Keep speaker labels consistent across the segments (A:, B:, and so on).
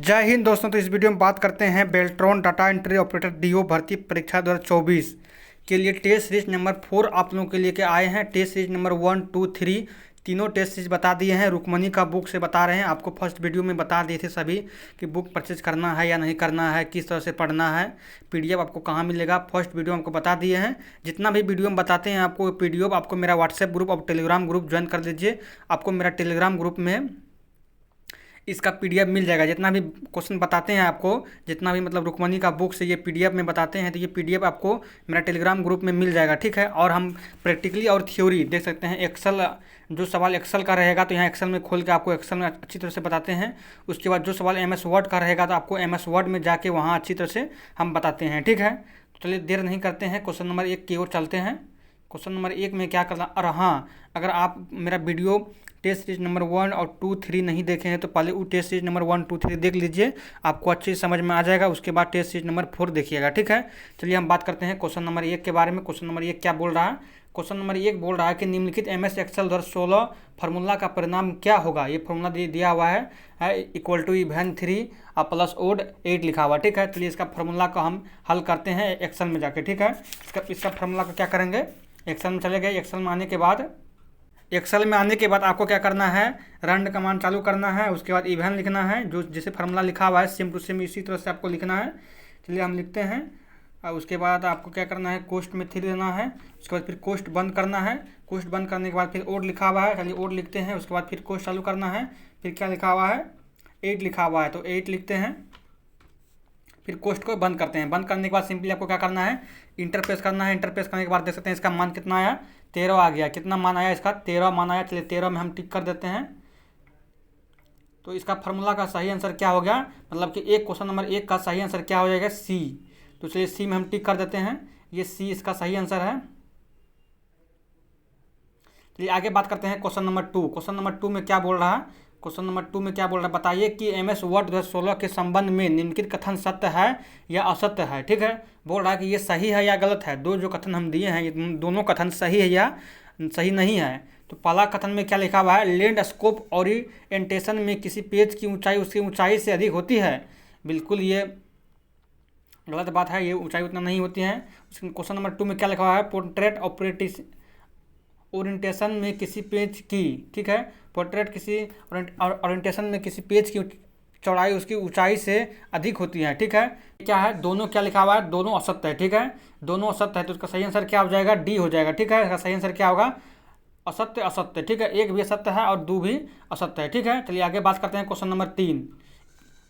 A: जय हिंद दोस्तों। तो इस वीडियो में बात करते हैं Beltron data entry operator DO भर्ती परीक्षा 2024 के लिए टेस्ट सीरीज नंबर 4 आप लोगों के लिए के आए हैं। टेस्ट सीरीज नंबर 1, 2, 3 तीनों टेस्ट सीरीज बता दिए हैं। रुक्मणी का बुक से बता रहे हैं। आपको फर्स्ट वीडियो में बता दिए थे सभी कि बुक परचेज करना है या नहीं करना है, किस तरह से पढ़ना है, पीडीएफ आपको कहाँ मिलेगा। फर्स्ट वीडियो आपको बता दिए हैं। जितना भी वीडियो में बताते हैं आपको पीडीएफ आपको मेरा व्हाट्सएप ग्रुप और टेलीग्राम ग्रुप ज्वाइन कर लीजिए। आपको मेरा टेलीग्राम ग्रुप में इसका पीडीएफ मिल जाएगा। जितना भी क्वेश्चन बताते हैं आपको, जितना भी मतलब रुक्मणी का बुक से ये पीडीएफ में बताते हैं, तो ये पीडीएफ आपको मेरा टेलीग्राम ग्रुप में मिल जाएगा। ठीक है। और हम प्रैक्टिकली और थ्योरी देख सकते हैं। एक्सेल जो सवाल एक्सेल का रहेगा तो यहाँ एक्सेल में खोल के आपको एक्सेल में अच्छी तरह से बताते हैं। उसके बाद जो सवाल एमएस वर्ड का रहेगा तो आपको एमएस वर्ड में जाके वहाँ अच्छी तरह से हम बताते हैं। ठीक है। तो चलिए देर नहीं करते हैं, क्वेश्चन नंबर 1 की ओर चलते हैं। क्वेश्चन नंबर 1 में क्या करना। और हाँ, अगर आप मेरा वीडियो टेस्ट सीरीज नंबर 1 और 2, 3 नहीं देखे हैं तो पहले वो टेस्ट सीरीज नंबर 1, 2, 3 देख लीजिए, आपको अच्छी समझ में आ जाएगा। उसके बाद टेस्ट सीरीज नंबर 4 देखिएगा। ठीक है। चलिए हम बात करते हैं क्वेश्चन नंबर 1 के बारे में। क्वेश्चन नंबर 1 क्या बोल रहा है। क्वेश्चन नंबर 1 बोल रहा है कि निम्नलिखित एमएस एक्सेल 2016 फार्मूला का परिणाम क्या होगा। ये फार्मूला दिया हुआ है equal to even 3 plus odd 8 लिखा हुआ। ठीक है। चलिए इसका फार्मूला को हम हल करते हैं एक्सेल में जाके। ठीक है। इसका फार्मूला को क्या करेंगे, एक्सेल में चले गए। एक्सेल में आने के बाद आपको क्या करना है, रन कमांड चालू करना है। उसके बाद इवन लिखना है, जो जैसे फार्मूला लिखा हुआ है सेम टू सेम इसी तरह से आपको लिखना है। चलिए हम लिखते हैं। और उसके बाद आपको क्या करना है, कोष्ट में 3 देना है। उसके बाद फिर कोष्ट बंद करना है। कोष्ट बंद करने के बाद फिर ओड लिखा हुआ है, चलिए ओड लिखते हैं। उसके बाद फिर कोष्ट चालू करना है। फिर क्या लिखा हुआ है, 8 लिखा हुआ है तो 8 लिखते हैं। फिर कोष्ट को बंद करते हैं। बंद करने के बाद सिंपली आपको क्या करना है, इंटर प्रेस करना है। इंटर प्रेस करने के बाद देख सकते हैं इसका मान कितना आया, 13 आ गया। कितना मान आया इसका, 13 मान आया। चलिए 13 में हम टिक कर देते हैं। तो इसका फार्मूला का सही आंसर क्या हो गया, मतलब कि क्वेश्चन नंबर 1 का सही आंसर क्या हो जाएगा, सी। तो चलिए सी में हम टिक कर देते हैं, ये सी इसका सही आंसर है। चलिए आगे बात करते हैं क्वेश्चन नंबर 2। क्वेश्चन नंबर 2 में क्या बोल रहा है, क्वेश्चन नंबर 2 में क्या बोल रहा है, बताइए कि एमएस वर्ड 2016 के संबंध में निम्नलिखित कथन सत्य है या असत्य है। ठीक है। बोल रहा है कि ये सही है या गलत है। दो जो कथन हम दिए हैं ये दोनों कथन सही है या सही नहीं है। तो पहला कथन में क्या लिखा हुआ है, लैंडस्केप ओरिएंटेशन में किसी पेज की ऊंचाई उसकी ऊंचाई से अधिक होती है। बिल्कुल ये गलत बात है, ये ऊंचाई उतना नहीं होती है। क्वेश्चन नंबर 2 में क्या लिखा हुआ है, पोर्ट्रेट ओरिएंटेशन में किसी पेज की, ठीक है, पोर्ट्रेट किसी ओरिएंटेशन में किसी पेज की चौड़ाई उसकी ऊंचाई से अधिक होती है। ठीक है। क्या है, दोनों क्या लिखा हुआ है, दोनों असत्य है। ठीक है। दोनों असत्य है तो इसका सही आंसर क्या हो जाएगा, डी हो जाएगा। ठीक है। इसका सही आंसर क्या होगा, असत्य असत्य। ठीक है। एक भी असत्य है और 2 भी असत्य है। ठीक है। चलिए आगे बात करते हैं क्वेश्चन नंबर 3।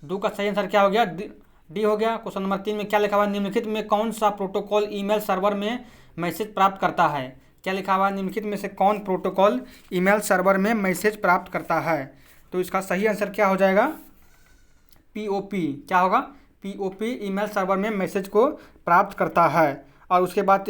A: 2 का सही आंसर क्या हो गया, डी हो गया। क्वेश्चन नंबर 3 में क्या लिखा हुआ है, निम्नलिखित में कौन सा प्रोटोकॉल ईमेल सर्वर में मैसेज प्राप्त करता है। क्या लिखा हुआ है, निम्नलिखित में से कौन प्रोटोकॉल ईमेल सर्वर में मैसेज प्राप्त करता है। तो इसका सही आंसर क्या हो जाएगा, पीओपी। क्या होगा, पीओपी ईमेल सर्वर में मैसेज को प्राप्त करता है। और उसके बाद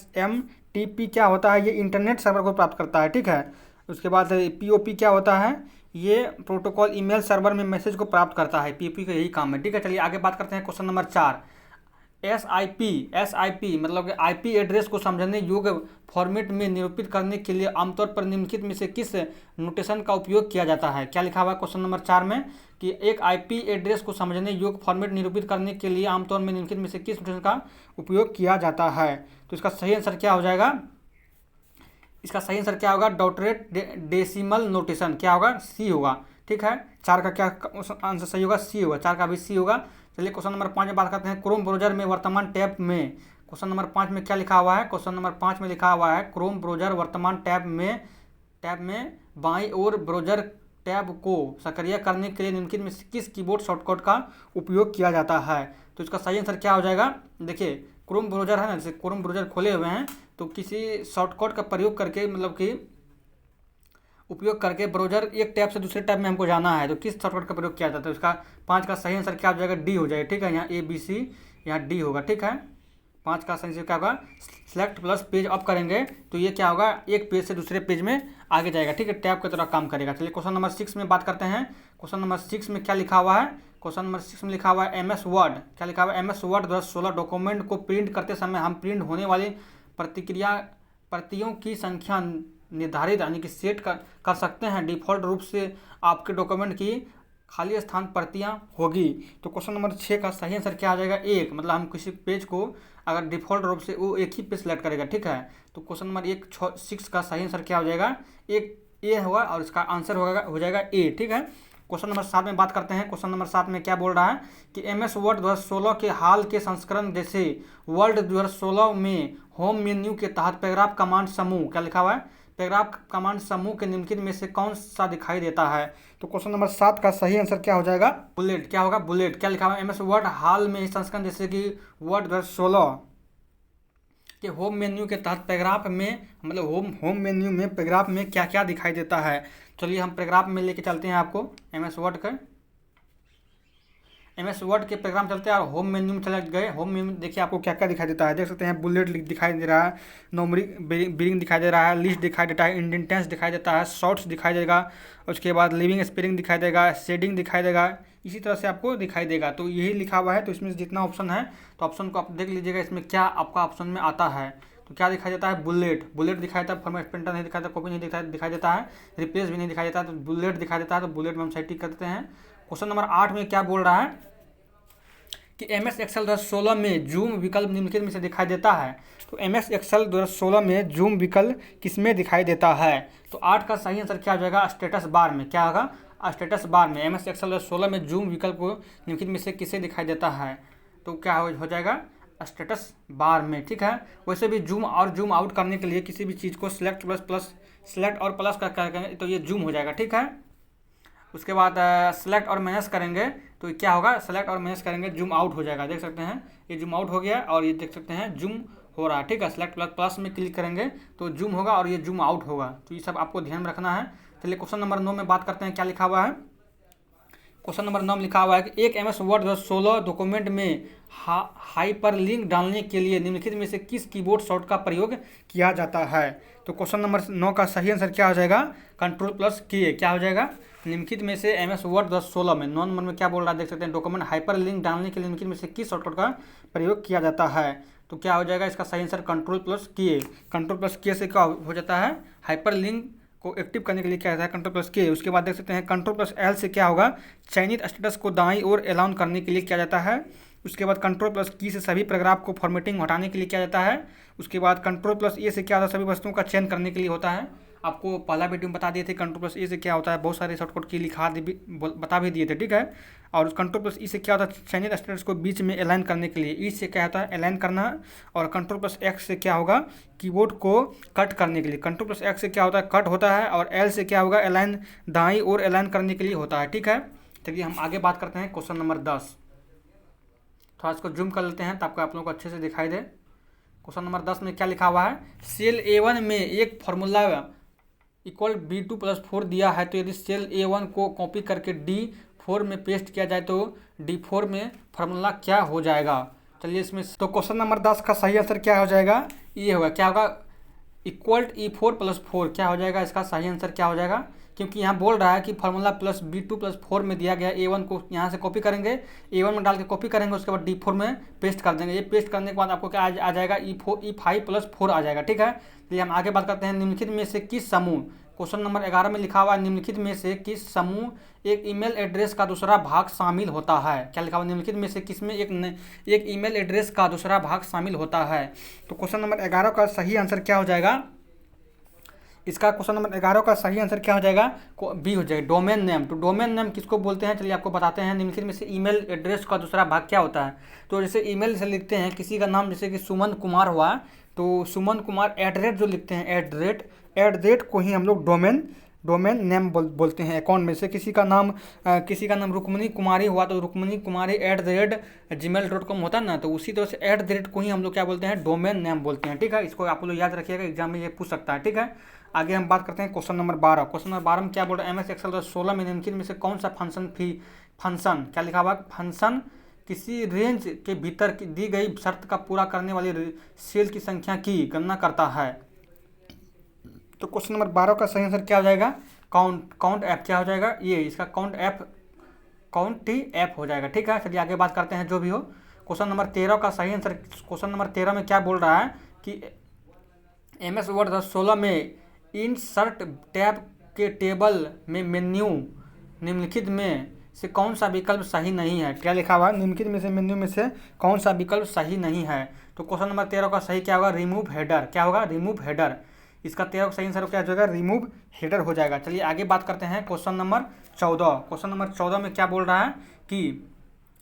A: एसएमटीपी क्या होता है, ये इंटरनेट सर्वर को प्राप्त करता है। ठीक है। उसके बाद पीओपी क्या होता है, ये प्रोटोकॉल ईमेल सर्वर में मैसेज को प्राप्त करता है। पीओपी का यही काम है। ठीक है। चलिए आगे बात करते हैं क्वेश्चन नंबर 4। एसआईपी मतलब कि आईपी एड्रेस को समझने योग्य फॉर्मेट में निरूपित करने के लिए आमतौर पर निम्नलिखित में से किस नोटेशन का उपयोग किया जाता है। क्या लिखा हुआ है क्वेश्चन नंबर 4 में कि एक आईपी एड्रेस को समझने योग्य फॉर्मेट निरूपित करने के लिए आमतौर में निम्नलिखित में से किस नोटेशन का उपयोग किया जाता है। तो इसका सही आंसर क्या हो जाएगा, इसका सही आंसर क्या होगा, डॉटरेट डेसिमल नोटेशन। क्या होगा, सी होगा। ठीक है। 4 का क्या आंसर सही होगा, सी होगा। 4 का भी सी होगा। चलिए क्वेश्चन नंबर 5 में बात करते हैं, क्रोम ब्राउजर में वर्तमान टैब में। क्वेश्चन नंबर 5 में क्या लिखा हुआ है, क्वेश्चन नंबर 5 में लिखा हुआ है, क्रोम ब्राउजर वर्तमान टैब में बाईं ओर ब्राउजर टैब को सक्रिय करने के लिए निम्नलिखित में किस कीबोर्ड शॉर्टकट का उपयोग किया जाता है। तो इसका सही आंसर क्या हो जाएगा, देखिए क्रोम ब्राउजर है ना, जैसे क्रोम ब्राउजर खोले हुए हैं तो किसी शॉर्टकट का प्रयोग करके मतलब कि उपयोग करके ब्राउजर एक टैब से दूसरे टैब में हमको जाना है तो किस शॉर्टकट का प्रयोग किया जाता है। उसका 5 का सही आंसर क्या हो जाएगा, डी हो जाएगा। ठीक है। यहाँ ABC, यहाँ डी होगा। ठीक है। 5 का सही आंसर क्या होगा, सेलेक्ट प्लस पेज अप करेंगे तो ये क्या होगा, एक पेज से दूसरे पेज में आगे जाएगा। ठीक है। टैब की तरह काम करेगा। चलिए क्वेश्चन नंबर 6 में बात करते हैं। क्वेश्चन नंबर 6 में क्या लिखा हुआ है, क्वेश्चन नंबर 6 में लिखा हुआ है एमएस वर्ड। क्या लिखा हुआ है, एमएस वर्ड 2016 डॉक्यूमेंट को प्रिंट करते समय हम प्रिंट होने वाली प्रतियों की संख्या निर्धारित यानी कि सेट कर सकते हैं। डिफ़ॉल्ट रूप से आपके डॉक्यूमेंट की खाली स्थान प्रतियां होगी। तो क्वेश्चन नंबर 6 का सही आंसर क्या आ जाएगा? एक, मतलब हम किसी पेज को अगर डिफ़ॉल्ट रूप से वो एक ही पे सिलेक्ट करेगा, ठीक है। तो क्वेश्चन नंबर 6 का सही आंसर क्या हो जाएगा? एक ए होगा और इसका आंसर हो जाएगा ए, ठीक है। क्वेश्चन नंबर 7 में बात करते हैं। क्वेश्चन नंबर 7 में क्या बोल रहा है कि MS वर्ड 2016 के हाल के संस्करण जैसे वर्ड 2016 में होम मेन्यू के तहत पैराग्राफ कमांड समूह, क्या लिखा हुआ है? पैराग्राफ कमांड समूह के निम्नलिखित में से कौन सा दिखाई देता है? तो क्वेश्चन नंबर 7 का सही आंसर क्या हो जाएगा? बुलेट। क्या होगा? बुलेट। क्या लिखा हुआ है? MS वर्ड हाल में संस्करण जैसे कि वर्ड 2016 कि होम मेन्यू के तहत पैराग्राफ में, मतलब होम मेन्यू में पैराग्राफ में क्या क्या दिखाई देता है। चलिए हम पैराग्राफ में लेके चलते हैं आपको MS वर्ड के पैराग्राफ चलते हैं और होम मेन्यू में चले गए। होम मेन्यू में देखिए आपको क्या क्या दिखाई देता है। देख सकते हैं बुलेट दिखाई दे रहा है, न्यूमेरिक बिगिनिंग दिखाई दे रहा है, लिस्ट दिखाई देता है, इंडेंटेंस दिखाई देता है, शॉर्ट्स दिखाई देगा, उसके बाद लिविंग स्पेलिंग दिखाई देगा, शेडिंग दिखाई देगा, इसी तरह से आपको दिखाई देगा। तो यही लिखा हुआ है। तो इसमें जितना ऑप्शन है तो ऑप्शन को आप देख लीजिएगा, इसमें क्या आपका ऑप्शन में आता है। तो क्या दिखाई देता है? बुलेट। बुलेट दिखाई देता है, फॉर्मेट प्रिंटर नहीं दिखाई देता, कॉपी नहीं दिखाई देता है, रिप्लेस भी नहीं दिखाई देता है, तो बुलेट दिखाई देता है। तो बुलेट में हम सही टिक कर देते हैं। क्वेश्चन नंबर 8 में क्या बोल रहा है कि MS एक्सेल 2016 में जूम विकल्प निम्नलिखित में से दिखाई देता है। तो MS एक्सेल 2016 में जूम विकल्प किसमें दिखाई देता है? तो 8 का सही आंसर क्या हो जाएगा? स्टेटस बार में। क्या होगा? स्टेटस बार में MS एक्सेल 2016 में जूम विकल्प को निम्नलिखित में से किसे दिखाई देता है? तो क्या हो जाएगा? स्टेटस बार में, ठीक है। वैसे भी जूम और जूम आउट करने के लिए किसी भी चीज़ को सिलेक्ट और प्लस कर तो ये जूम हो जाएगा, ठीक है। उसके बाद सेलेक्ट और माइनस करेंगे तो क्या होगा? सेलेक्ट और माइनस करेंगे जूम आउट हो जाएगा। देख सकते हैं ये जूम आउट हो गया और ये देख सकते हैं जूम हो रहा है, ठीक है। सेलेक्ट प्लस में क्लिक करेंगे तो जूम होगा और ये जूम आउट होगा। तो ये सब आपको ध्यान में रखना है। चलिए क्वेश्चन नंबर 9 में बात करते हैं। क्या लिखा हुआ है? क्वेश्चन नंबर 9 में लिखा हुआ है कि एक MS वर्ड 2016 डॉक्यूमेंट में हाइपर लिंक डालने के लिए निम्नलिखित में से किस कीबोर्ड शॉर्ट का प्रयोग किया जाता है? तो क्वेश्चन नंबर 9 का सही आंसर क्या हो जाएगा? Ctrl+K। क्या हो जाएगा? निम्नलिखित में से MS वर्ड 2016 में 9 नंबर में क्या बोल रहा है? देख सकते हैं डॉक्यूमेंट हाइपर लिंक डालने के लिए निम्नलिखित में से किस शॉर्टकट का प्रयोग किया जाता है? तो क्या हो जाएगा इसका सही आंसर? Ctrl+K। Ctrl+K से क्या हो जाता है? हाइपर लिंक को एक्टिव करने के लिए क्या होता है? Ctrl+K। उसके बाद देख सकते हैं Ctrl+L से क्या होगा? चयनित स्टेटस को दाईं ओर अलाउन करने के लिए किया जाता है। उसके बाद Ctrl+K से सभी पैराग्राफ को फॉर्मेटिंग हटाने के लिए किया जाता है। उसके बाद Ctrl+A से क्या होता है? सभी वस्तुओं का चयन करने के लिए होता है। आपको पहला वीडियो में बता दिए थे Ctrl+A से क्या होता है, बहुत सारे शॉर्टकट की बता भी दिए थे, ठीक है। और Ctrl+E से क्या होता है? चयनित स्टेटस को बीच में अलाइन करने के लिए। ई से क्या होता है? अलाइन करना। और Ctrl+X से क्या होगा? कीबोर्ड को कट करने के लिए। Ctrl+X से क्या होता है? कट होता है। और L से क्या होगा? अलाइन, दाईं ओर अलाइन करने के लिए होता है, ठीक है। चलिए हम आगे बात करते हैं। क्वेश्चन नंबर 10 थोड़ा इसको जूम कर लेते हैं ताकि आप लोगों को अच्छे से दिखाई दे। क्वेश्चन नंबर 10 में क्या लिखा हुआ है? सेल A1 में एक फॉर्मूला इक्वल B2+4 दिया है। तो यदि सेल A1 को कॉपी करके D4 में पेस्ट किया जाए तो D4 में फॉर्मूला क्या हो जाएगा? चलिए इसमें तो क्वेश्चन नंबर 10 का सही आंसर क्या हो जाएगा? ये होगा। क्या होगा? Equal E4+4। क्या हो जाएगा? इसका सही आंसर क्या हो जाएगा? क्योंकि यहाँ बोल रहा है कि फार्मूला प्लस B2+4 में दिया गया A1 को यहाँ से कॉपी करेंगे, A1 में डाल के कॉपी करेंगे, उसके बाद D4 में पेस्ट कर देंगे। ये पेस्ट करने के बाद आपको क्या आ जाएगा? E5+4 आ जाएगा, ठीक है। तो हम आगे बात करते हैं। निम्नलिखित में से किस समूह, क्वेश्चन नंबर 11 में लिखा हुआ है, निम्नलिखित में से किस समूह एक ईमेल एड्रेस का दूसरा भाग शामिल होता है? क्या लिखा हुआ है? निम्नलिखित में से किसमें एक ईमेल एड्रेस का दूसरा भाग शामिल होता है? तो क्वेश्चन नंबर 11 का सही आंसर क्या हो जाएगा? इसका क्वेश्चन नंबर 11 का सही आंसर क्या हो जाएगा? बी हो जाएगा, डोमेन नेम। तो डोमेन नेम किसको बोलते हैं? चलिए आपको बताते हैं। निम्नलिखित में से ईमेल एड्रेस का दूसरा भाग क्या होता है? तो जैसे ईमेल से लिखते हैं किसी का नाम, जैसे कि सुमन कुमार हुआ, तो सुमन कुमार @ जो लिखते हैं, @ को ही हम लोग डोमेन नेम बोलते हैं। अकाउंट में से किसी का नाम रुक्मणी कुमारी हुआ तो रुक्मणी कुमारी @gmail.com होता है ना, तो उसी तरह से @ को ही हम लोग क्या बोलते हैं? डोमेन नेम बोलते हैं, ठीक है। इसको आप लोग याद रखिएगा, एग्जाम में ये पूछ सकता है, ठीक है। आगे हम बात करते हैं क्वेश्चन नंबर 12। क्वेश्चन नंबर 12 में क्या बोल रहा है? MS एक्सेल 2016 में निम्नलिखित में से कौन सा फंक्शन क्या लिखा हुआ? फंक्शन किसी रेंज के भीतर की दी गई शर्त का पूरा करने वाली सेल की संख्या की गणना करता है? तो क्वेश्चन नंबर 12 का सही आंसर क्या हो जाएगा? Count F. क्या हो जाएगा? ये इसका काउंट एफ हो जाएगा, ठीक है। चलिए आगे बात करते हैं। जो भी हो, क्वेश्चन नंबर 13 का सही आंसर, क्वेश्चन नंबर 13 में क्या बोल रहा है कि MS वर्ड 2016 में इंसर्ट टैब के टेबल में मेन्यू निम्नलिखित में से कौन सा विकल्प सही नहीं है। क्या लिखा हुआ है, निम्नलिखित में से मेन्यू में से कौन सा विकल्प सही नहीं है। तो क्वेश्चन नंबर 13 का सही क्या होगा, रिमूव हेडर। क्या होगा, रिमूव हेडर। इसका 13 का सही आंसर क्या हो जाएगा, रिमूव हेडर हो जाएगा। चलिए आगे बात करते हैं क्वेश्चन नंबर 14। क्वेश्चन नंबर 14 में क्या बोल रहा है कि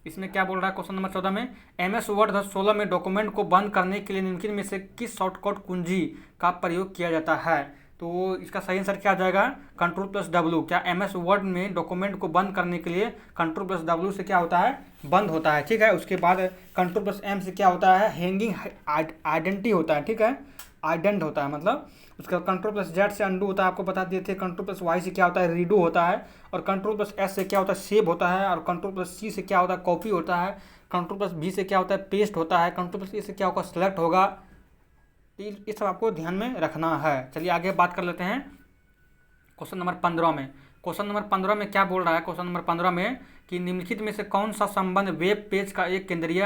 A: इसमें क्या बोल रहा है क्वेश्चन नंबर 14 में, MS वर्ड 2016 में डॉक्यूमेंट को बंद करने के लिए निम्नलिखित में से किस शॉर्टकट कुंजी का प्रयोग किया जाता है। तो इसका सही आंसर क्या आ जाएगा, Ctrl+W। क्या MS वर्ड में डॉक्यूमेंट को बंद करने के लिए Ctrl+W से क्या होता है, बंद होता है। ठीक है, उसके बाद Ctrl+M से क्या होता है, हैंगिंग आइडेंटिटी होता है। ठीक है, आइडेंट होता है, मतलब उसका Ctrl+Z से अंडू होता है, आपको बता दिए थे। Ctrl+Y से क्या होता है, रीडू होता है। और Ctrl+S से क्या होता है, सेव होता है। और Ctrl+C से क्या होता है, कॉपी होता है। Ctrl+V से क्या होता है, पेस्ट होता है। Ctrl+A से क्या होगा, सेलेक्ट होगा। ये सब आपको ध्यान में रखना है। चलिए आगे बात कर लेते हैं क्वेश्चन नंबर 15 में। क्वेश्चन नंबर 15 में क्या बोल रहा है, क्वेश्चन नंबर 15 में कि निम्नलिखित में से कौन सा संबंध वेब पेज का एक केंद्रीय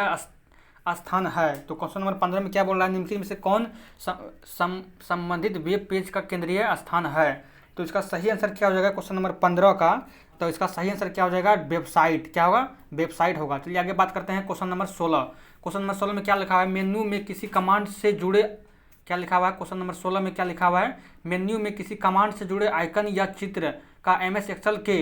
A: स्थान है। तो क्वेश्चन नंबर 15 में क्या बोल रहा है, निम्नलिखित में से कौन संबंधित वेब पेज का केंद्रीय स्थान है। तो इसका सही आंसर क्या हो जाएगा क्वेश्चन नंबर 15 का, तो इसका सही आंसर क्या हो जाएगा, वेबसाइट। क्या होगा, वेबसाइट होगा। चलिए आगे बात करते हैं क्वेश्चन नंबर 16। क्वेश्चन नंबर 16 में क्या लिखा हुआ है, मेन्यू में किसी कमांड से जुड़े, क्या लिखा हुआ है क्वेश्चन नंबर 16 में क्या लिखा हुआ है, मेन्यू में किसी कमांड से जुड़े आइकन या चित्र का MS एक्सेल के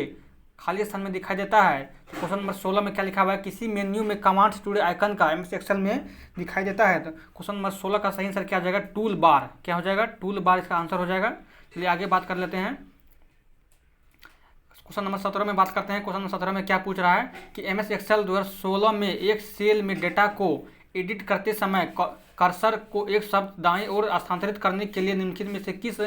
A: खाली स्थान में दिखाई देता है। तो क्वेश्चन नंबर 16 में क्या लिखा हुआ है, किसी मेन्यू में कमांड से जुड़े आइकन का MS एक्सेल में दिखाई देता है। तो क्वेश्चन नंबर 16 का सही आंसर क्या हो जाएगा, टूल बार। क्या हो जाएगा, टूल बार इसका आंसर हो जाएगा। चलिए आगे बात कर लेते हैं क्वेश्चन नंबर 17 में बात करते हैं। क्वेश्चन नंबर 17 में क्या पूछ रहा है कि MS एक्सेल 2016 में एक सेल में डेटा को एडिट करते समय कर्सर को एक शब्द दाएं ओर स्थानांतरित करने के लिए निम्नलिखित में से किस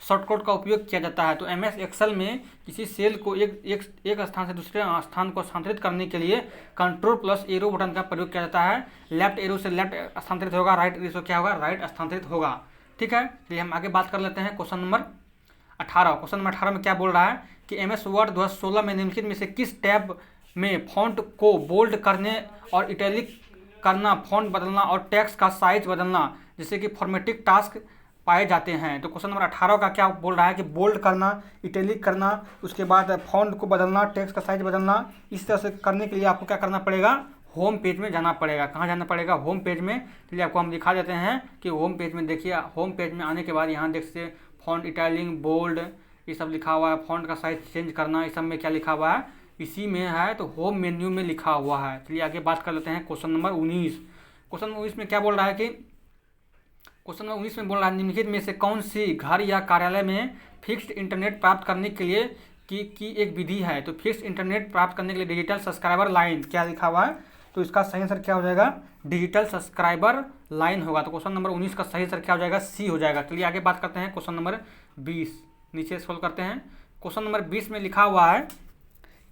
A: शॉर्टकट का उपयोग किया जाता है। तो MS एक्सेल में किसी सेल को एक स्थान से दूसरे स्थान को स्थानांतरित करने के लिए Ctrl+एरो बटन का प्रयोग किया जाता है। लेफ्ट एरो से लेफ्ट स्थानांतरित होगा, राइट एरो से क्या होगा, राइट स्थानांतरित होगा। ठीक है, चलिए हम आगे बात कर लेते हैं क्वेश्चन नंबर 18। क्वेश्चन नंबर 18 में क्या बोल रहा है कि MS वर्ड 2016 में निम्नलिखित में से किस टैब में फॉन्ट को बोल्ड करने और इटैलिक करना, फॉन्ट बदलना और टेक्स्ट का साइज बदलना जैसे कि फॉर्मेटिंग टास्क पाए जाते हैं। तो क्वेश्चन नंबर 18 का क्या बोल रहा है कि बोल्ड करना, इटैलिक करना, उसके बाद फॉन्ट को बदलना, टेक्स्ट का साइज बदलना, इस तरह से करने के लिए आपको क्या करना पड़ेगा, होम पेज में जाना पड़ेगा। कहाँ जाना पड़ेगा, होम पेज में। चलिए आपको हम दिखा देते हैं कि होम पेज में देखिए, होम पेज में आने के बाद यहाँ देख सकते फॉन्ट, इटैलिक, बोल्ड ये सब लिखा हुआ है। फॉन्ट का साइज चेंज करना, इस सब में क्या लिखा हुआ है, इसी में है। तो होम मेन्यू में लिखा हुआ है। चलिए आगे बात कर लेते हैं क्वेश्चन नंबर 19। क्वेश्चन नंबर 19 में क्या बोल रहा है कि क्वेश्चन नंबर 19 में बोल रहा है निम्नलिखित में से कौन सी घर या कार्यालय में फिक्स्ड इंटरनेट प्राप्त करने के लिए की एक विधि है। तो फिक्स्ड इंटरनेट प्राप्त करने के लिए डिजिटल सब्सक्राइबर लाइन, क्या लिखा हुआ है, तो इसका सही आंसर क्या हो जाएगा, डिजिटल सब्सक्राइबर लाइन होगा। तो क्वेश्चन नंबर 19 का सही आंसर क्या हो जाएगा, C हो जाएगा। चलिए आगे बात करते हैं क्वेश्चन नंबर 20, नीचे स्क्रॉल करते हैं। क्वेश्चन नंबर 20 में लिखा हुआ है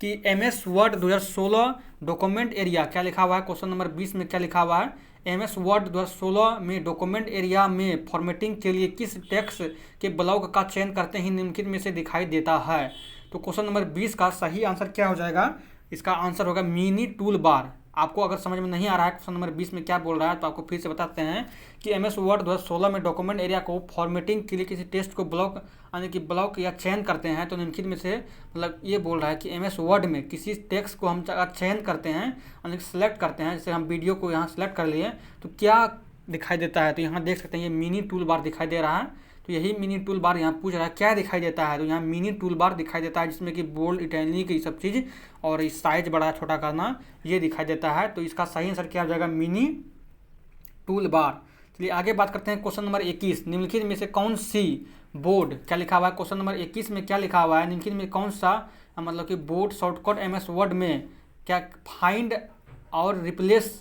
A: कि MS वर्ड 2016 डॉक्यूमेंट एरिया, क्या लिखा हुआ है क्वेश्चन नंबर 20 में क्या लिखा हुआ है, MS वर्ड 2016 में डॉक्यूमेंट एरिया में फॉर्मेटिंग के लिए किस टेक्स्ट के ब्लॉक का चयन करते ही निम्नलिखित में से दिखाई देता है। तो क्वेश्चन नंबर 20 का सही आंसर क्या हो जाएगा, इसका आंसर होगा मिनी टूल बार। आपको अगर समझ में नहीं आ रहा है क्वेश्चन नंबर 20 में क्या बोल रहा है, तो आपको फिर से बताते हैं कि MS वर्ड 2016 में डॉक्यूमेंट एरिया को फॉर्मेटिंग के लिए किसी टेक्स्ट को ब्लॉक यानी कि ब्लॉक या चयन करते हैं। तो निम्नलिखित में से मतलब ये बोल रहा है कि MS वर्ड में किसी टेक्स्ट को हम चयन करते हैं यानी सेलेक्ट करते हैं, जैसे हम वीडियो को यहाँ सेलेक्ट कर लिए तो क्या दिखाई देता है। तो यहाँ देख सकते हैं ये मिनी टूल बार दिखाई दे रहा है। तो यही मिनी टूल बार यहाँ पूछ रहा है क्या दिखाई देता है। तो यहाँ मिनी टूल बार दिखाई देता है जिसमें कि बोल्ड, इटैलिक ये सब चीज़ और इस साइज बड़ा छोटा करना ये दिखाई देता है। तो इसका सही आंसर क्या हो जाएगा, मिनी टूल बार। चलिए आगे बात करते हैं क्वेश्चन नंबर 21। निम्नलिखित में से कौन सी बोर्ड, क्या लिखा हुआ है क्वेश्चन नंबर 21 में क्या लिखा हुआ है, निम्नलिखित में कौन सा मतलब कि बोर्ड शॉर्टकट MS वर्ड में क्या फाइंड और रिप्लेस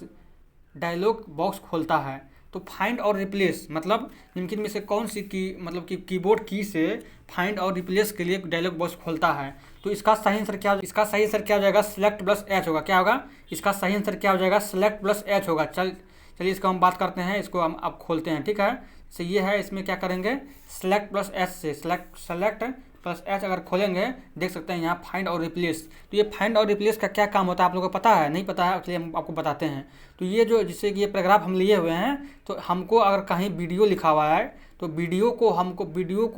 A: डायलॉग बॉक्स खोलता है। तो फाइंड और रिप्लेस मतलब निम्नलिखित में से कौन सी की मतलब कि कीबोर्ड की से फाइंड और रिप्लेस के लिए डायलॉग बॉक्स खोलता है। तो इसका सही आंसर क्या हो जाएगा, Select+H होगा। क्या होगा, इसका सही आंसर क्या हो जाएगा, Select+H होगा। चलिए इसको हम बात करते हैं, इसको हम अब खोलते हैं। ठीक है, तो ये है, इसमें क्या करेंगे Select+H से, प्लस एच अगर खोलेंगे देख सकते हैं यहाँ फाइंड और रिप्लेस। तो ये फाइंड और रिप्लेस का क्या काम होता है आप लोगों को पता है? नहीं पता है, इसलिए हम आपको बताते हैं। तो ये जो जिससे कि ये पैराग्राफ हम लिए हुए हैं, तो हमको अगर कहीं वीडियो लिखा हुआ है तो वीडियो को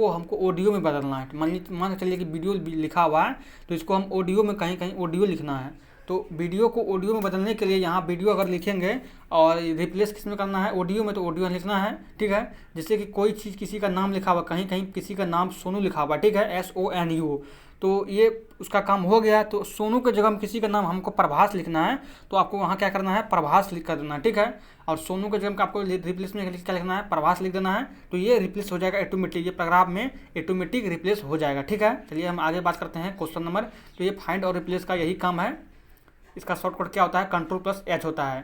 A: हमको ऑडियो में बदलना है। मान के चलिए कि वीडियो लिखा हुआ है तो इसको हम ऑडियो में कहीं ऑडियो लिखना है। तो वीडियो को ऑडियो में बदलने के लिए यहाँ वीडियो अगर लिखेंगे और रिप्लेस किस में करना है, ऑडियो में, तो ऑडियो लिखना है, ठीक है। जैसे कि कोई चीज़ किसी का नाम लिखा हुआ, कहीं किसी का नाम सोनू लिखा हुआ, ठीक है, SONU, तो ये उसका काम हो गया। तो सोनू के जगह हम किसी का नाम हमको प्रभास लिखना है तो आपको वहाँ क्या करना है, प्रभास लिख कर देना है, ठीक है। और सोनू के जगह आपको रिप्लेस में क्या लिखना है, प्रभास लिख देना है। तो ये रिप्लेस हो जाएगा ऑटोमेटिक, ये पैराग्राफ में ऑटोमेटिक रिप्लेस हो जाएगा, ठीक है। चलिए हम आगे बात करते हैं क्वेश्चन नंबर। तो ये फाइंड और रिप्लेस का यही काम है। इसका शॉर्टकट क्या होता है, Ctrl+H होता है।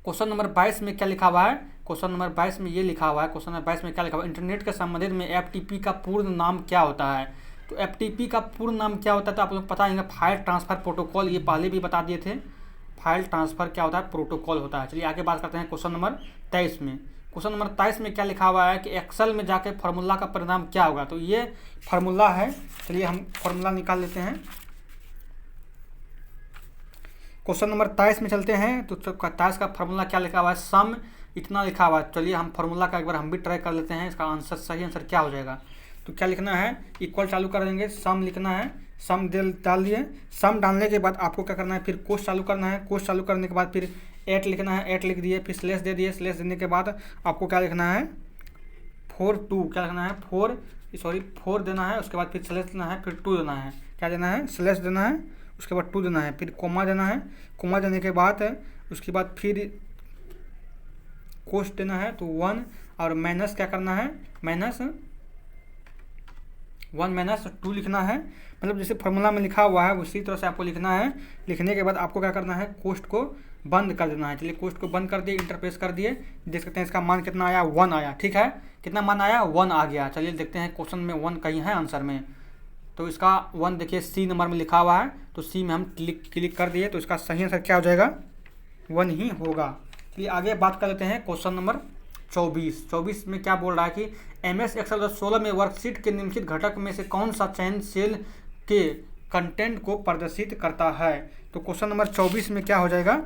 A: क्वेश्चन नंबर 22 में क्या लिखा हुआ है, क्वेश्चन नंबर 22 में ये लिखा हुआ है, क्वेश्चन नंबर 22 में क्या लिखा हुआ है, इंटरनेट के संबंधित में FTP का पूर्ण नाम क्या होता है। तो FTP का पूर्ण नाम क्या होता है तो आप लोग पता है, फाइल ट्रांसफर प्रोटोकॉल, ये पहले भी बता दिए थे। फाइल ट्रांसफर क्या होता है, प्रोटोकॉल होता है। चलिए आगे बात करते हैं क्वेश्चन नंबर 23 में। क्वेश्चन नंबर 23 में क्या लिखा हुआ है कि एक्सेल में जाके फार्मूला का परिणाम क्या होगा। तो ये फार्मूला है, चलिए हम फार्मूला निकाल लेते हैं। क्वेश्चन नंबर 23 में चलते हैं। तो 23 का फार्मूला क्या लिखा हुआ है, सम इतना लिखा हुआ है। चलिए हम फार्मूला का एक बार हम भी ट्राई कर लेते हैं, इसका आंसर सही आंसर क्या हो जाएगा। तो क्या लिखना है, इक्वल चालू कर देंगे, सम लिखना है, सम डाल दिए। सम डालने के बाद आपको क्या करना है, फिर कोस चालू करना है, कोस चालू करने के बाद फिर 8 लिखना है, 8 लिख दिए, फिर स्लेस दे दिए, स्लेस देने के बाद आपको क्या लिखना है, 4 क्या लिखना है, 4 देना है। उसके बाद फिर स्लेस देना है, फिर 2 देना है, क्या देना है, स्लेस देना है, उसके बाद 2 देना है, फिर कोमा देना है। कोमा देने के बाद उसके बाद फिर कोस देना है, तो 1 और माइनस क्या करना है, -1 -2 लिखना है। मतलब जैसे फार्मूला में लिखा हुआ है उसी तरह से आपको लिखना है। लिखने के बाद आपको क्या करना है, कोष्ट को बंद कर देना है। चलिए कोष्ट को बंद कर दिए, इंटरप्रेस कर दिए, देख सकते हैं इसका मान कितना आया, 1 आया, ठीक है। कितना मान आया, 1 आ गया। चलिए देखते हैं क्वेश्चन में 1 कहीं है आंसर में। तो इसका 1 देखिए सी नंबर में लिखा हुआ है, तो सी में हम क्लिक कर दिए, तो इसका सही आंसर क्या हो जाएगा, 1 ही होगा। चलिए आगे बात कर लेते हैं क्वेश्चन नंबर 24 में क्या बोल रहा है कि MS Excel 16 में वर्कशीट के निम्नलिखित घटक में से कौन सा चयन सेल के कंटेंट को प्रदर्शित करता है। तो क्वेश्चन नंबर 24 में क्या हो जाएगा,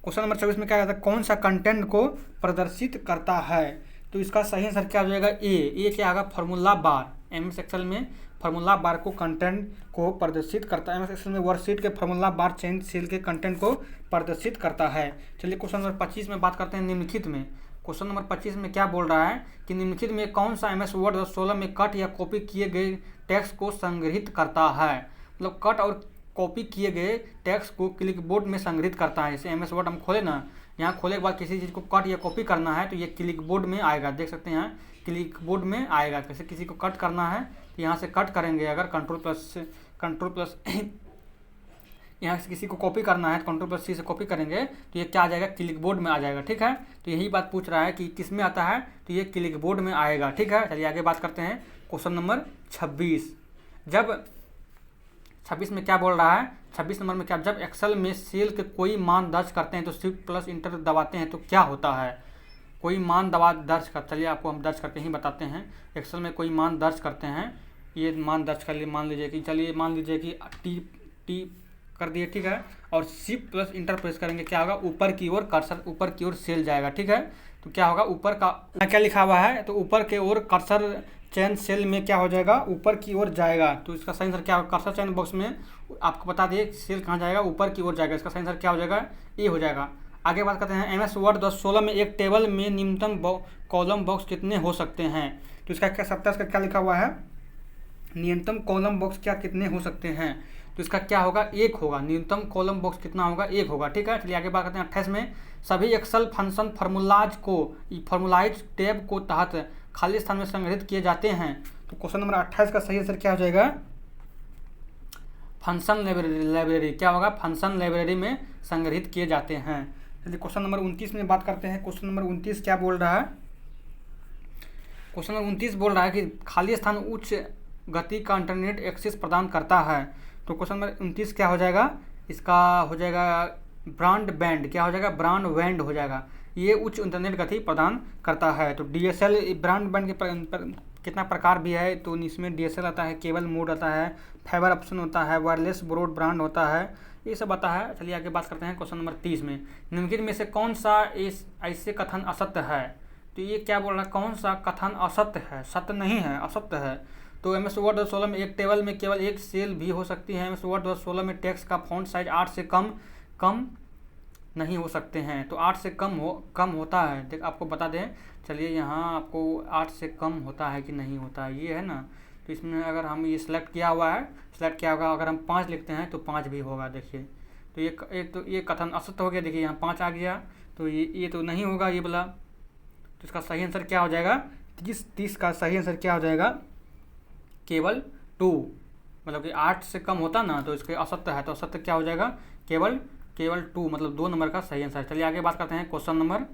A: क्वेश्चन नंबर 24 में क्या कहता है, कौन सा कंटेंट को प्रदर्शित करता है। तो इसका सही आंसर क्या हो जाएगा, ए क्या होगा, फार्मूला बार। MS Excel में फार्मूला बार को कंटेंट को प्रदर्शित करता है। MS Excel में वर्कशीट के फार्मूला बार चयन सेल के कंटेंट को प्रदर्शित करता है। चलिए क्वेश्चन नंबर 25 में बात करते हैं निम्नलिखित में। क्वेश्चन नंबर 25 में क्या बोल रहा है कि निम्नलिखित में कौन सा MS Word 16 में कट या कॉपी किए गए टेक्स्ट को संग्रहित करता है। मतलब कट और कॉपी किए गए टेक्स्ट को क्लिकबोर्ड में संग्रहित करता है। जैसे MS Word हम खोले ना, यहाँ खोले के बाद किसी चीज़ को कट या कॉपी करना है तो ये क्लिकबोर्ड में आएगा, देख सकते हैं यहाँ क्लिकबोर्ड में आएगा। कैसे किसी को कट करना है तो यहाँ से कट करेंगे, अगर कंट्रोल प्लस यहाँ से किसी को कॉपी करना है तो Ctrl+C से कॉपी करेंगे तो ये क्या आ जाएगा, क्लिकबोर्ड में आ जाएगा, ठीक है। तो यही बात पूछ रहा है कि किस में आता है, तो ये क्लिकबोर्ड में आएगा, ठीक है। चलिए आगे बात करते हैं क्वेश्चन नंबर 26। जब 26 में क्या बोल रहा है, 26 नंबर में क्या, जब एक्सेल में सेल के कोई मान दर्ज करते हैं तो Shift+Enter दबाते हैं तो क्या होता है। कोई मान दर्ज कर, चलिए आपको हम दर्ज करके ही बताते हैं। एक्सेल में कोई मान दर्ज करते हैं, ये मान दर्ज कर लिए, मान लीजिए कि चलिए मान लीजिए कि टी कर दिए, ठीक है। और Shift+Enter प्रेस करेंगे, क्या होगा, ऊपर की ओर कर्सर, ऊपर की ओर सेल जाएगा, ठीक है। तो क्या होगा, ऊपर का क्या लिखा हुआ है, तो ऊपर के ओर कर्सर चयन सेल में क्या हो जाएगा, ऊपर की ओर जाएगा। तो इसका सही आंसर क्या होगा, कर्सर चयन बॉक्स में आपको बता दिए सेल कहाँ जाएगा, ऊपर की ओर जाएगा। इसका सही आंसर क्या हो जाएगा, ए हो जाएगा। आगे बात करते हैं MS Word 16 में एक टेबल में न्यूनतम कॉलम बॉक्स कितने हो सकते हैं। तो इसका क्या सप्ताह का क्या लिखा हुआ है, न्यूनतम कॉलम बॉक्स क्या कितने हो सकते हैं। तो इसका क्या होगा, 1 होगा। न्यूनतम कॉलम बॉक्स कितना होगा, 1 होगा, ठीक है। चलिए आगे बात करते हैं 28 में। सभी एक्सेल फंक्शन फॉर्मूलाइज टैब को तहत खाली स्थान में संग्रहित किए जाते हैं। तो क्वेश्चन नंबर 28 का सही आंसर क्या हो जाएगा, फंक्शन लाइब्रेरी क्या होगा, फंक्शन लाइब्रेरी में संग्रहित किए जाते हैं। चलिए क्वेश्चन नंबर 29 में बात करते हैं। क्वेश्चन नंबर 29 क्या बोल रहा है, क्वेश्चन नंबर 29 बोल रहा है कि खाली स्थान उच्च गति का इंटरनेट एक्सेस प्रदान करता है। तो क्वेश्चन नंबर 29 क्या हो जाएगा, इसका हो जाएगा ब्रॉडबैंड, क्या हो जाएगा, ब्रॉडबैंड हो जाएगा। ये उच्च इंटरनेट गति प्रदान करता है। तो DSL ब्रॉडबैंड के कितना प्रकार भी है, तो इसमें DSL आता है, केबल मोड आता है, फाइबर ऑप्शन होता है, वायरलेस ब्रॉडबैंड होता है, ये सब आता है। चलिए आगे बात करते हैं क्वेश्चन नंबर 30 में। निम्नलिखित में से कौन सा इस ऐसे कथन असत्य है? तो ये क्या बोल रहा है, कौन सा कथन असत्य है? सत्य नहीं है, असत्य है। तो MS Word 2016 में एक टेबल में केवल एक सेल भी हो सकती है। MS Word 2016 में टेक्स्ट का फॉन्ट साइज 8 से कम नहीं हो सकते हैं। तो 8 से कम होता है, देख आपको बता दें। चलिए यहाँ आपको 8 से कम होता है कि नहीं होता है, ये है ना। तो इसमें अगर हम ये सिलेक्ट किया हुआ होगा, अगर हम 5 लिखते हैं तो 5 भी होगा। देखिए तो ये कथन असत्य हो गया। देखिए यहाँ 5 आ गया, तो ये तो नहीं होगा ये वाला। तो इसका सही आंसर क्या हो जाएगा? 30 का सही आंसर क्या हो जाएगा? केवल 2, मतलब कि 8 से कम होता ना, तो इसके असत्य है, तो असत्य क्या हो जाएगा? केवल 2, मतलब 2 नंबर का सही आंसर। चलिए आगे बात करते हैं क्वेश्चन नंबर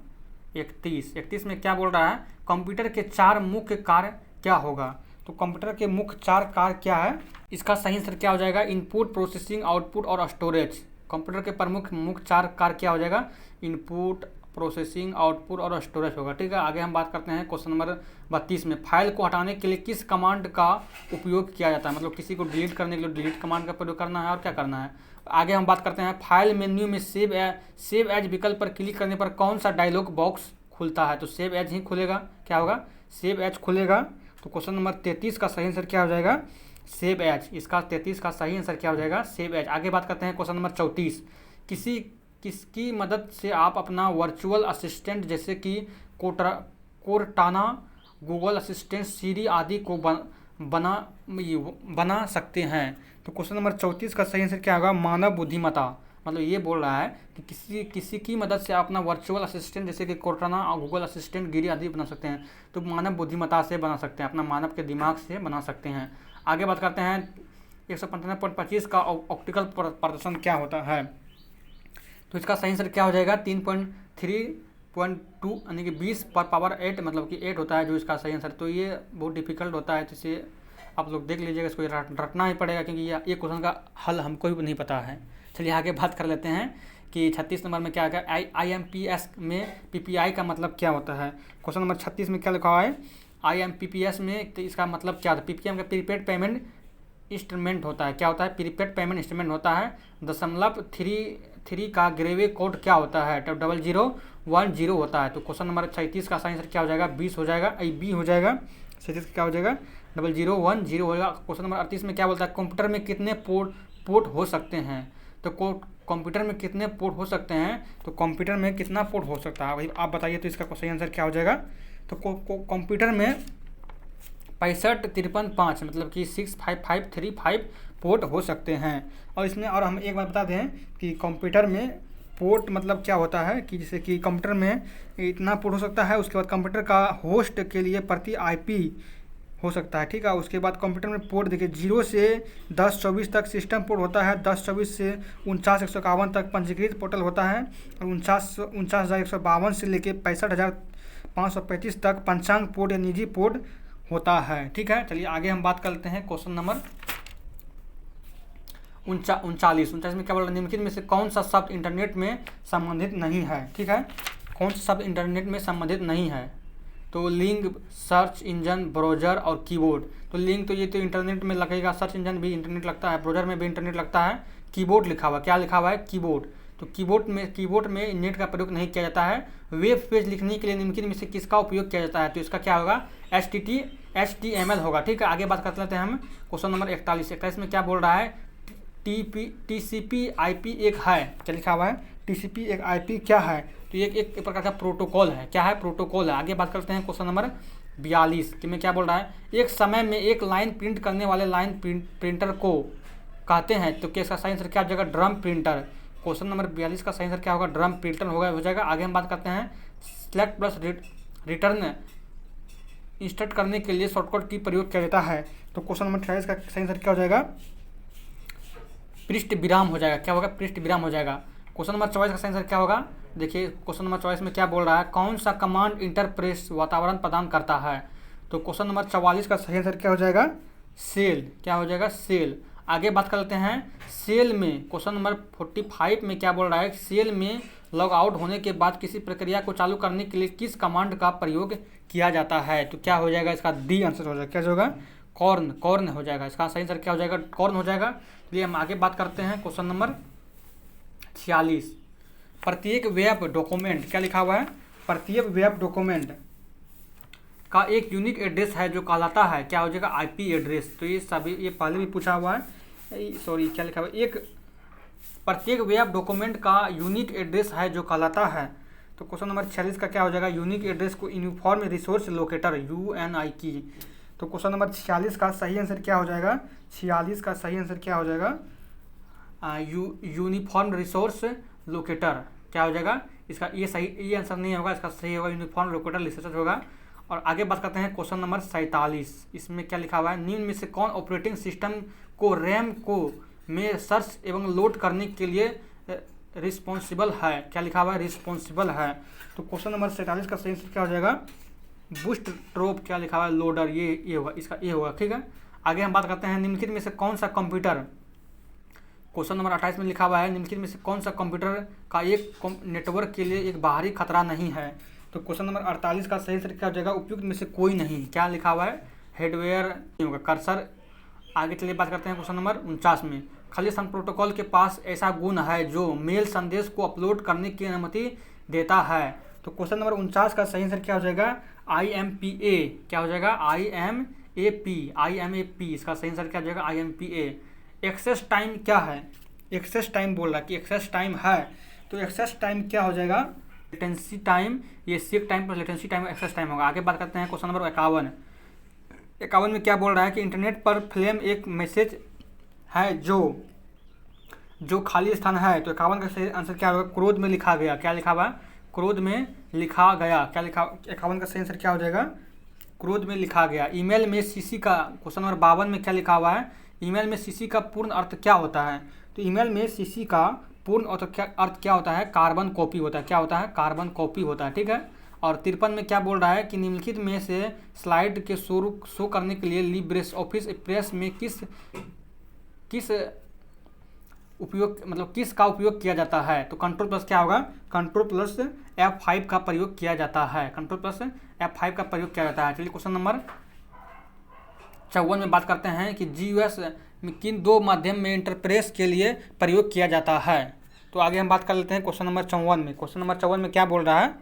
A: 31 में क्या बोल रहा है, कंप्यूटर के 4 मुख्य कार्य क्या होगा? तो कंप्यूटर के मुख्य 4 कार्य क्या है? इसका सही आंसर क्या हो जाएगा? इनपुट, प्रोसेसिंग, आउटपुट और स्टोरेज। कंप्यूटर के प्रमुख मुख्य 4 कार्य क्या हो जाएगा? इनपुट, प्रोसेसिंग, आउटपुट और स्टोरेज होगा। ठीक है, आगे हम बात करते हैं क्वेश्चन नंबर 32 में। फाइल को हटाने के लिए किस कमांड का उपयोग किया जाता है? मतलब किसी को डिलीट करने के लिए डिलीट कमांड का प्रयोग करना है, और क्या करना है। आगे हम बात करते हैं फाइल मेन्यू में सेव एज विकल्प पर क्लिक करने पर कौन सा डायलॉग बॉक्स खुलता है? तो सेव एज ही खुलेगा। क्या होगा? सेव एज खुलेगा। तो क्वेश्चन नंबर 33 का सही आंसर क्या हो जाएगा? सेव एज। इसका 33 का सही आंसर क्या हो जाएगा? सेव एज। आगे बात करते हैं क्वेश्चन नंबर 34। किसकी मदद से आप अपना वर्चुअल असिस्टेंट जैसे कि कोर्टाना, गूगल असिस्टेंट, सीरी आदि को बना सकते हैं? तो क्वेश्चन नंबर 34 का सही आंसर क्या होगा? मानव बुद्धिमत्ता। मतलब ये बोल रहा है कि किसी की मदद से आप अपना वर्चुअल असिस्टेंट जैसे कि कोर्टाना और गूगल असिस्टेंट, गिरी आदि बना सकते हैं। तो मानव बुद्धिमत्ता से बना सकते हैं, अपना मानव के दिमाग से बना सकते हैं। आगे बात करते हैं 195.25 का ऑप्टिकल प्रदर्शन क्या होता है? तो इसका सही आंसर क्या हो जाएगा? 3.3.2 यानी कि 20⁸ मतलब कि 8 होता है जो इसका सही आंसर। तो ये बहुत डिफिकल्ट होता है, तो इसे आप लोग देख लीजिएगा, इसको रटना ही पड़ेगा क्योंकि ये क्वेश्चन का हल हमको भी नहीं पता है। चलिए आगे बात कर लेते हैं कि 36 नंबर में क्या है। IMPS में PPI का मतलब क्या होता है? क्वेश्चन नंबर 36 में क्या लिखा हुआ है? IMPS में तो इसका मतलब क्या होता है? PPM का प्रीपेड पेमेंट इंस्ट्रूमेंट होता है। क्या होता है? प्रीपेड पेमेंट इंस्ट्रूमेंट होता है। 0.3 का ग्रेवे कोड क्या होता है? 0010 होता है। तो क्वेश्चन नंबर 37 का सही आंसर क्या हो जाएगा? 20 हो जाएगा, बी हो जाएगा। 37 क्या हो जाएगा? 0010 होगा। क्वेश्चन नंबर 38 में क्या बोलता है? कंप्यूटर में कितने पोर्ट हो सकते हैं? तो कंप्यूटर में कितने पोर्ट हो सकते हैं? तो कंप्यूटर में कितना पोर्ट हो सकता है भाई आप बताइए। तो इसका सही आंसर क्या हो जाएगा? तो कंप्यूटर में 65-53-5 मतलब कि 65535 पोर्ट हो सकते हैं। और इसमें और हम एक बात बता दें कि कंप्यूटर में पोर्ट मतलब क्या होता है कि जैसे कि कंप्यूटर में इतना पोर्ट हो सकता है। उसके बाद कंप्यूटर का होस्ट के लिए प्रति IP हो सकता है। ठीक है, उसके बाद कंप्यूटर में पोर्ट देखिए 0 से 1024 तक सिस्टम पोर्ट होता है। 1024 से 49,151 तक पंजीकृत पोर्टल होता है। और 49,152 से लेकर 65,535 तक पंचांग पोर्ट या निजी पोर्ट होता है। ठीक है, चलिए आगे हम बात करते हैं क्वेश्चन नंबर 39 में क्या बोल रहा है? निम्नलिखित में से कौन सा शब्द इंटरनेट में संबंधित नहीं है? ठीक है, कौन सा शब्द इंटरनेट में संबंधित नहीं है? तो लिंक, सर्च इंजन, ब्राउज़र और कीबोर्ड। तो लिंक तो ये तो इंटरनेट में लगेगा, सर्च इंजन भी इंटरनेट लगता है, ब्राउज़र में भी इंटरनेट लगता है, कीबोर्ड लिखा हुआ, क्या लिखा हुआ है? कीबोर्ड। तो कीबोर्ड में नेट का प्रयोग नहीं किया जाता है। वेब पेज लिखने के लिए निम्नलिखित में से किसका उपयोग किया जाता है? तो इसका क्या होगा? HTML होगा। ठीक है, आगे बात कर लेते हैं हम क्वेश्चन नंबर 41 में क्या बोल रहा है? TCP/IP एक है, क्या लिखा हुआ है? TCP एक IP क्या है? तो ये एक प्रकार का प्रोटोकॉल है। क्या है? प्रोटोकॉल है। आगे बात करते हैं क्वेश्चन नंबर 42 कि में क्या बोल रहा है? एक समय में एक लाइन प्रिंट करने वाले लाइन प्रिंटर को कहते हैं। तो इसका सही आंसर क्या हो जाएगा? Drum printer. क्वेश्चन नंबर 42 का सही आंसर क्या होगा? ड्रम प्रिंटर हो जाएगा। आगे हम बात करते हैं सेलेक्ट प्लस रिटर्न इंस्टर्ट करने के लिए शॉर्टकट की प्रयोग किया जाता है। तो क्वेश्चन नंबर 28 का सही आंसर क्या हो जाएगा? पृष्ठ विराम हो जाएगा। क्या होगा? पृष्ठ विराम हो जाएगा। क्वेश्चन नंबर 24 का सही आंसर क्या होगा? देखिए क्वेश्चन नंबर 24 में क्या बोल रहा है? कौन सा कमांड इंटरप्रेस वातावरण प्रदान करता है? तो क्वेश्चन नंबर 44 का सही आंसर क्या हो जाएगा? सेल। क्या हो जाएगा? सेल। आगे बात कर लेते हैं सेल में। क्वेश्चन नंबर 45 में क्या बोल रहा है, सेल में लॉग आउट होने के बाद किसी प्रक्रिया को चालू करने के लिए किस कमांड का प्रयोग किया जाता है। तो क्या हो जाएगा इसका डी आंसर हो जाएगा, क्या होगा कॉर्न हो जाएगा। इसका सही आंसर क्या हो जाएगा, कॉर्न हो जाएगा। चलिए हम आगे बात करते हैं क्वेश्चन नंबर 46। प्रत्येक वेब डॉक्यूमेंट, क्या लिखा हुआ है, प्रत्येक वेब डॉक्यूमेंट का एक यूनिक एड्रेस है जो कहलाता है, क्या हो जाएगा आईपी एड्रेस। तो ये सभी, ये पहले भी पूछा हुआ है, सॉरी क्या लिखा हुआ है, एक प्रत्येक वेब डॉक्यूमेंट का यूनिक एड्रेस है जो कहलाता है। तो क्वेश्चन नंबर 46 का क्या हो जाएगा, यूनिक एड्रेस को यूनिफॉर्म रिसोर्स लोकेटर यूएनआई की। तो क्वेश्चन नंबर 46 का सही आंसर क्या हो जाएगा, 46 का सही आंसर क्या हो जाएगा, यूनिफॉर्म रिसोर्स लोकेटर, क्या हो जाएगा इसका, ये सही, ये आंसर नहीं होगा, इसका सही होगा यूनिफॉर्म लोकेटर रिसोर्स होगा। और आगे बात करते हैं क्वेश्चन नंबर 47। इसमें क्या लिखा हुआ है, निम्न में से कौन ऑपरेटिंग सिस्टम को रैम को में सर्च एवं लोड करने के लिए रिस्पॉन्सिबल है, क्या लिखा हुआ है, रिस्पॉन्सिबल है। तो क्वेश्चन नंबर 47 का सही आंसर क्या हो जाएगा, बूस्ट ट्रोप, क्या लिखा हुआ है, लोडर, ये होगा, इसका ये होगा, ठीक है। आगे हम बात करते हैं निम्नलिखित में से कौन सा कंप्यूटर, क्वेश्चन नंबर 28 में लिखा हुआ है, निम्नलिखित में से कौन सा कंप्यूटर का एक नेटवर्क के लिए एक बाहरी खतरा नहीं है। तो क्वेश्चन नंबर 48 का सही आंसर क्या हो जाएगा, उपयुक्त में से कोई नहीं, क्या लिखा हुआ है, हेडवेयर नहीं होगा, कर्सर। आगे चलिए बात करते हैं क्वेश्चन नंबर 49 में, खालिस्तान प्रोटोकॉल के पास ऐसा गुण है जो मेल संदेश को अपलोड करने की अनुमति देता है। तो क्वेश्चन नंबर 49 का सही आंसर क्या हो जाएगा, IMPA, क्या हो जाएगा, IMAP, इसका सही आंसर क्या हो जाएगा, IMPA। एक्सेस टाइम क्या है, एक्सेस टाइम बोल रहा है कि एक्सेस टाइम है, तो एक्सेस टाइम क्या हो जाएगा, लेटेंसी टाइम, ये सीक टाइम पर लेटेंसी टाइम एक्सेस टाइम होगा। आगे बात करते हैं क्वेश्चन नंबर 51 में क्या बोल रहा है कि इंटरनेट पर फ्लेम एक मैसेज है जो खाली स्थान है। तो 51 का सही आंसर क्या होगा, क्रोध में लिखा गया, क्या लिखा हुआ, क्रोध में लिखा गया, क्या लिखा, 51 का सही आंसर क्या हो जाएगा, क्रोध में लिखा गया। ईमेल में सीसी का, क्वेश्चन नंबर 52 में क्या लिखा हुआ है, ईमेल में सीसी का पूर्ण अर्थ क्या होता है। तो ईमेल में सीसी का पूर्ण अर्थ क्या होता है, कार्बन कॉपी होता है, क्या होता है, कार्बन कॉपी होता है, ठीक है। और 53 में क्या बोल रहा है कि निम्नलिखित में से स्लाइड के शो करने के लिए लिब्रे ऑफिस प्रेस में किस उपयोग, मतलब किस का उपयोग किया जाता है। तो कंट्रोल प्लस क्या होगा, कंट्रोल प्लस F5 का प्रयोग किया जाता है, कंट्रोल प्लस F5 का प्रयोग किया जाता है। चलिए क्वेश्चन नंबर 54 में बात करते हैं कि GUS में किन दो माध्यम में इंटरप्रेस के लिए प्रयोग किया जाता है। तो आगे हम बात कर लेते हैं क्वेश्चन नंबर 54 में। क्वेश्चन नंबर 54 में क्या बोल रहा है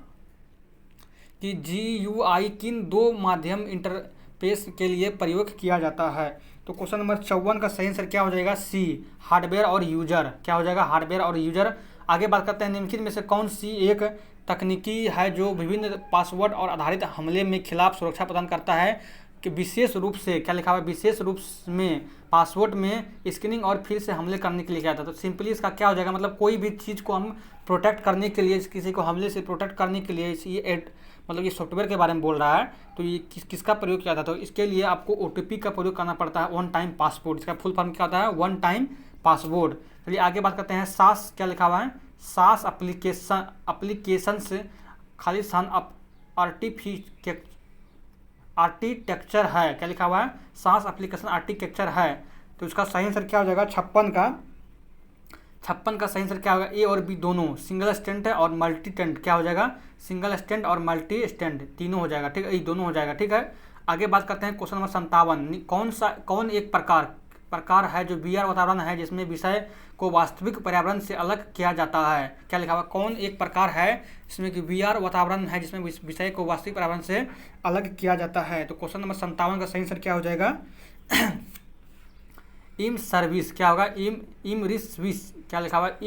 A: कि GUI किन दो माध्यम इंटरफेस के लिए प्रयोग किया जाता है। तो क्वेश्चन नंबर 54 का सही आंसर क्या हो जाएगा, C, हार्डवेयर और यूजर, क्या हो जाएगा, हार्डवेयर और यूजर। आगे बात करते हैं निम्नलिखित में से कौन सी एक तकनीकी है जो विभिन्न पासवर्ड और आधारित हमले में खिलाफ सुरक्षा प्रदान करता है, कि विशेष रूप से, क्या लिखा हुआ है, विशेष रूप में पासवर्ड में स्कैनिंग और फिर से हमले करने के लिए किया जाता है। तो सिंपली इसका क्या हो जाएगा, मतलब कोई भी चीज़ को हम प्रोटेक्ट करने के लिए, किसी को हमले से प्रोटेक्ट करने के लिए मतलब ये सॉफ्टवेयर के बारे में बोल रहा है। तो ये किसका प्रयोग किया जाता है, तो इसके लिए आपको OTP का प्रयोग करना पड़ता है, वन टाइम पासवर्ड। इसका फुल फॉर्म क्या होता है, वन टाइम पासवर्ड। चलिए आगे बात करते हैं सास, क्या लिखा हुआ है, सास एप्लीकेशन से खालिस्तान आर्किटेक्चर है, क्या लिखा हुआ है, सास एप्लीकेशन आर्किटेक्चर है। तो इसका सही आंसर क्या हो जाएगा, 56 का सही आंसर क्या होगा, A और B दोनों, सिंगल स्टैंड और मल्टी स्टैंड, क्या हो जाएगा, सिंगल स्टैंड और मल्टी स्टैंड तीनों हो जाएगा, ठीक है, ये दोनों हो जाएगा, ठीक है। आगे बात करते हैं क्वेश्चन नंबर 57, कौन एक प्रकार है जो VR वातावरण है जिसमें विषय को वास्तविक पर्यावरण से अलग किया जाता है, क्या लिखा हुआ, कौन एक प्रकार है जिसमें कि VR वातावरण है जिसमें विषय को वास्तविक पर्यावरण से अलग किया जाता है। तो क्वेश्चन नंबर 57 का सही आंसर क्या हो जाएगा, इम सर्विस, क्या होगा, इमरिसविस, क्या लिखा हुआ है,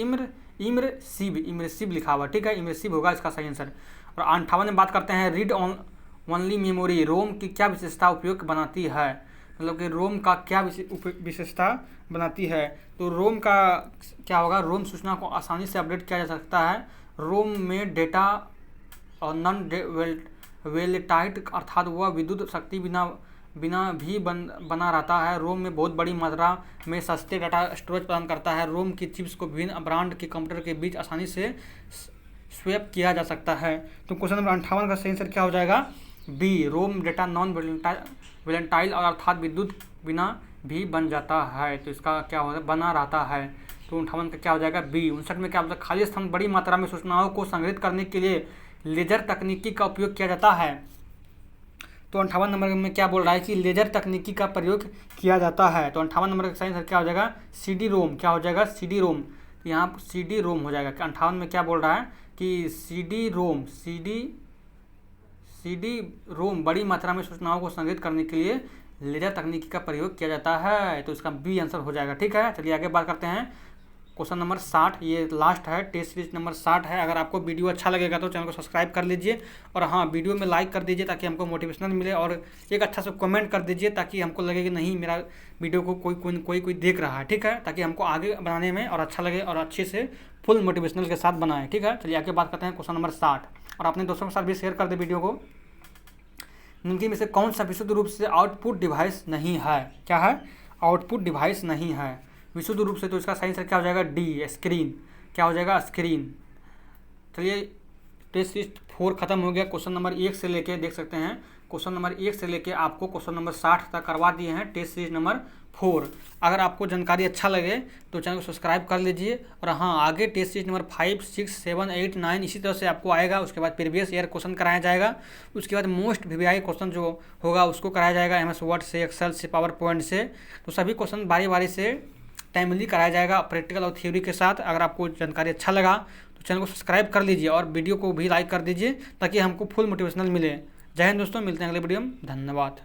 A: इमरसिव लिखा हुआ, ठीक है, इमरसिव होगा इसका सही आंसर। और 58 में बात करते हैं रीड ओनली मेमोरी रोम की क्या विशेषता उपयोग बनाती है, मतलब कि रोम का क्या विशेषता बनाती है। तो रोम का क्या होगा, रोम सूचना को आसानी से अपडेट किया जा सकता है, रोम में डेटा और नॉन वेलेटाइट अर्थात वह विद्युत शक्ति बिना भी बना रहता है। रोम में बहुत बड़ी मात्रा में सस्ते डाटा स्टोरेज प्रदान करता है। रोम की चिप्स को विभिन्न ब्रांड के कंप्यूटर के बीच आसानी से स्वैप किया जा सकता है। तो क्वेश्चन नंबर 58 का सही आंसर क्या हो जाएगा, B, रोम डेटा नॉन वेलेटाइल और अर्थात विद्युत बिना भी बन जाता है, तो इसका क्या होगा, बना रहता है। तो 58 का क्या हो जाएगा बी। 59 में क्या होता है, खाली स्थान बड़ी मात्रा में सूचनाओं को संग्रहित करने के लिए लेजर तकनीकी का उपयोग किया जाता है। तो 58 नंबर में क्या बोल रहा है कि लेजर तकनीकी का प्रयोग किया जाता है। तो 58 नंबर का सही आंसर क्या हो जाएगा, CD रोम। क्या हो जाएगा, CD रोम। यहाँ CD रोम हो जाएगा। 58 में क्या बोल रहा है कि CD रोम बड़ी मात्रा में सूचनाओं को संग्रहित करने के लिए लेजर तकनीकी का प्रयोग किया जाता है। तो इसका बी आंसर हो जाएगा। ठीक है, चलिए आगे बात करते हैं। क्वेश्चन नंबर 60, ये लास्ट है, टेस्ट सीरीज नंबर 60 है। अगर आपको वीडियो अच्छा लगेगा तो चैनल को सब्सक्राइब कर लीजिए, और हाँ, वीडियो में लाइक कर दीजिए ताकि हमको मोटिवेशनल मिले, और एक अच्छा सा कमेंट कर दीजिए ताकि हमको लगे कि नहीं, मेरा वीडियो को कोई देख रहा है। ठीक है, ताकि हमको आगे बनाने में और अच्छा लगे और अच्छे से फुल मोटिवेशनल के साथ बनाएं। ठीक है, चलिए आगे बात करते हैं क्वेश्चन नंबर 60, और अपने दोस्तों के साथ भी शेयर कर दे वीडियो को। निम्न में से कौन सा विशुद्ध रूप से आउटपुट डिवाइस नहीं है। क्या है, आउटपुट डिवाइस नहीं है विशुद्ध रूप से। तो इसका सही आंसर क्या हो जाएगा, डी, स्क्रीन। क्या हो जाएगा, स्क्रीन। चलिए टेस्ट सीरीज 4 खत्म हो गया। क्वेश्चन नंबर 1 से लेके देख सकते हैं, क्वेश्चन नंबर 1 से लेके आपको क्वेश्चन नंबर 60 तक करवा दिए हैं टेस्ट सीरीज नंबर 4। अगर आपको जानकारी अच्छा लगे तो चैनल को सब्सक्राइब कर लीजिए, और हाँ, आगे टेस्ट सीरीज नंबर 5, 6, 7, 8, 9 इसी तरह से आपको आएगा। उसके बाद प्रीवियस ईयर क्वेश्चन कराया जाएगा। उसके बाद मोस्ट वीवीआई क्वेश्चन जो होगा उसको कराया जाएगा, MS वर्ड से, एक्सेल से, पावर पॉइंट से। तो सभी क्वेश्चन बारी बारी से टाइमली कराया जाएगा, प्रैक्टिकल और थ्योरी के साथ। अगर आपको जानकारी अच्छा लगा तो चैनल को सब्सक्राइब कर लीजिए, और वीडियो को भी लाइक कर दीजिए ताकि हमको फुल मोटिवेशनल मिले। जय हिंद दोस्तों, मिलते हैं अगले वीडियो में। धन्यवाद।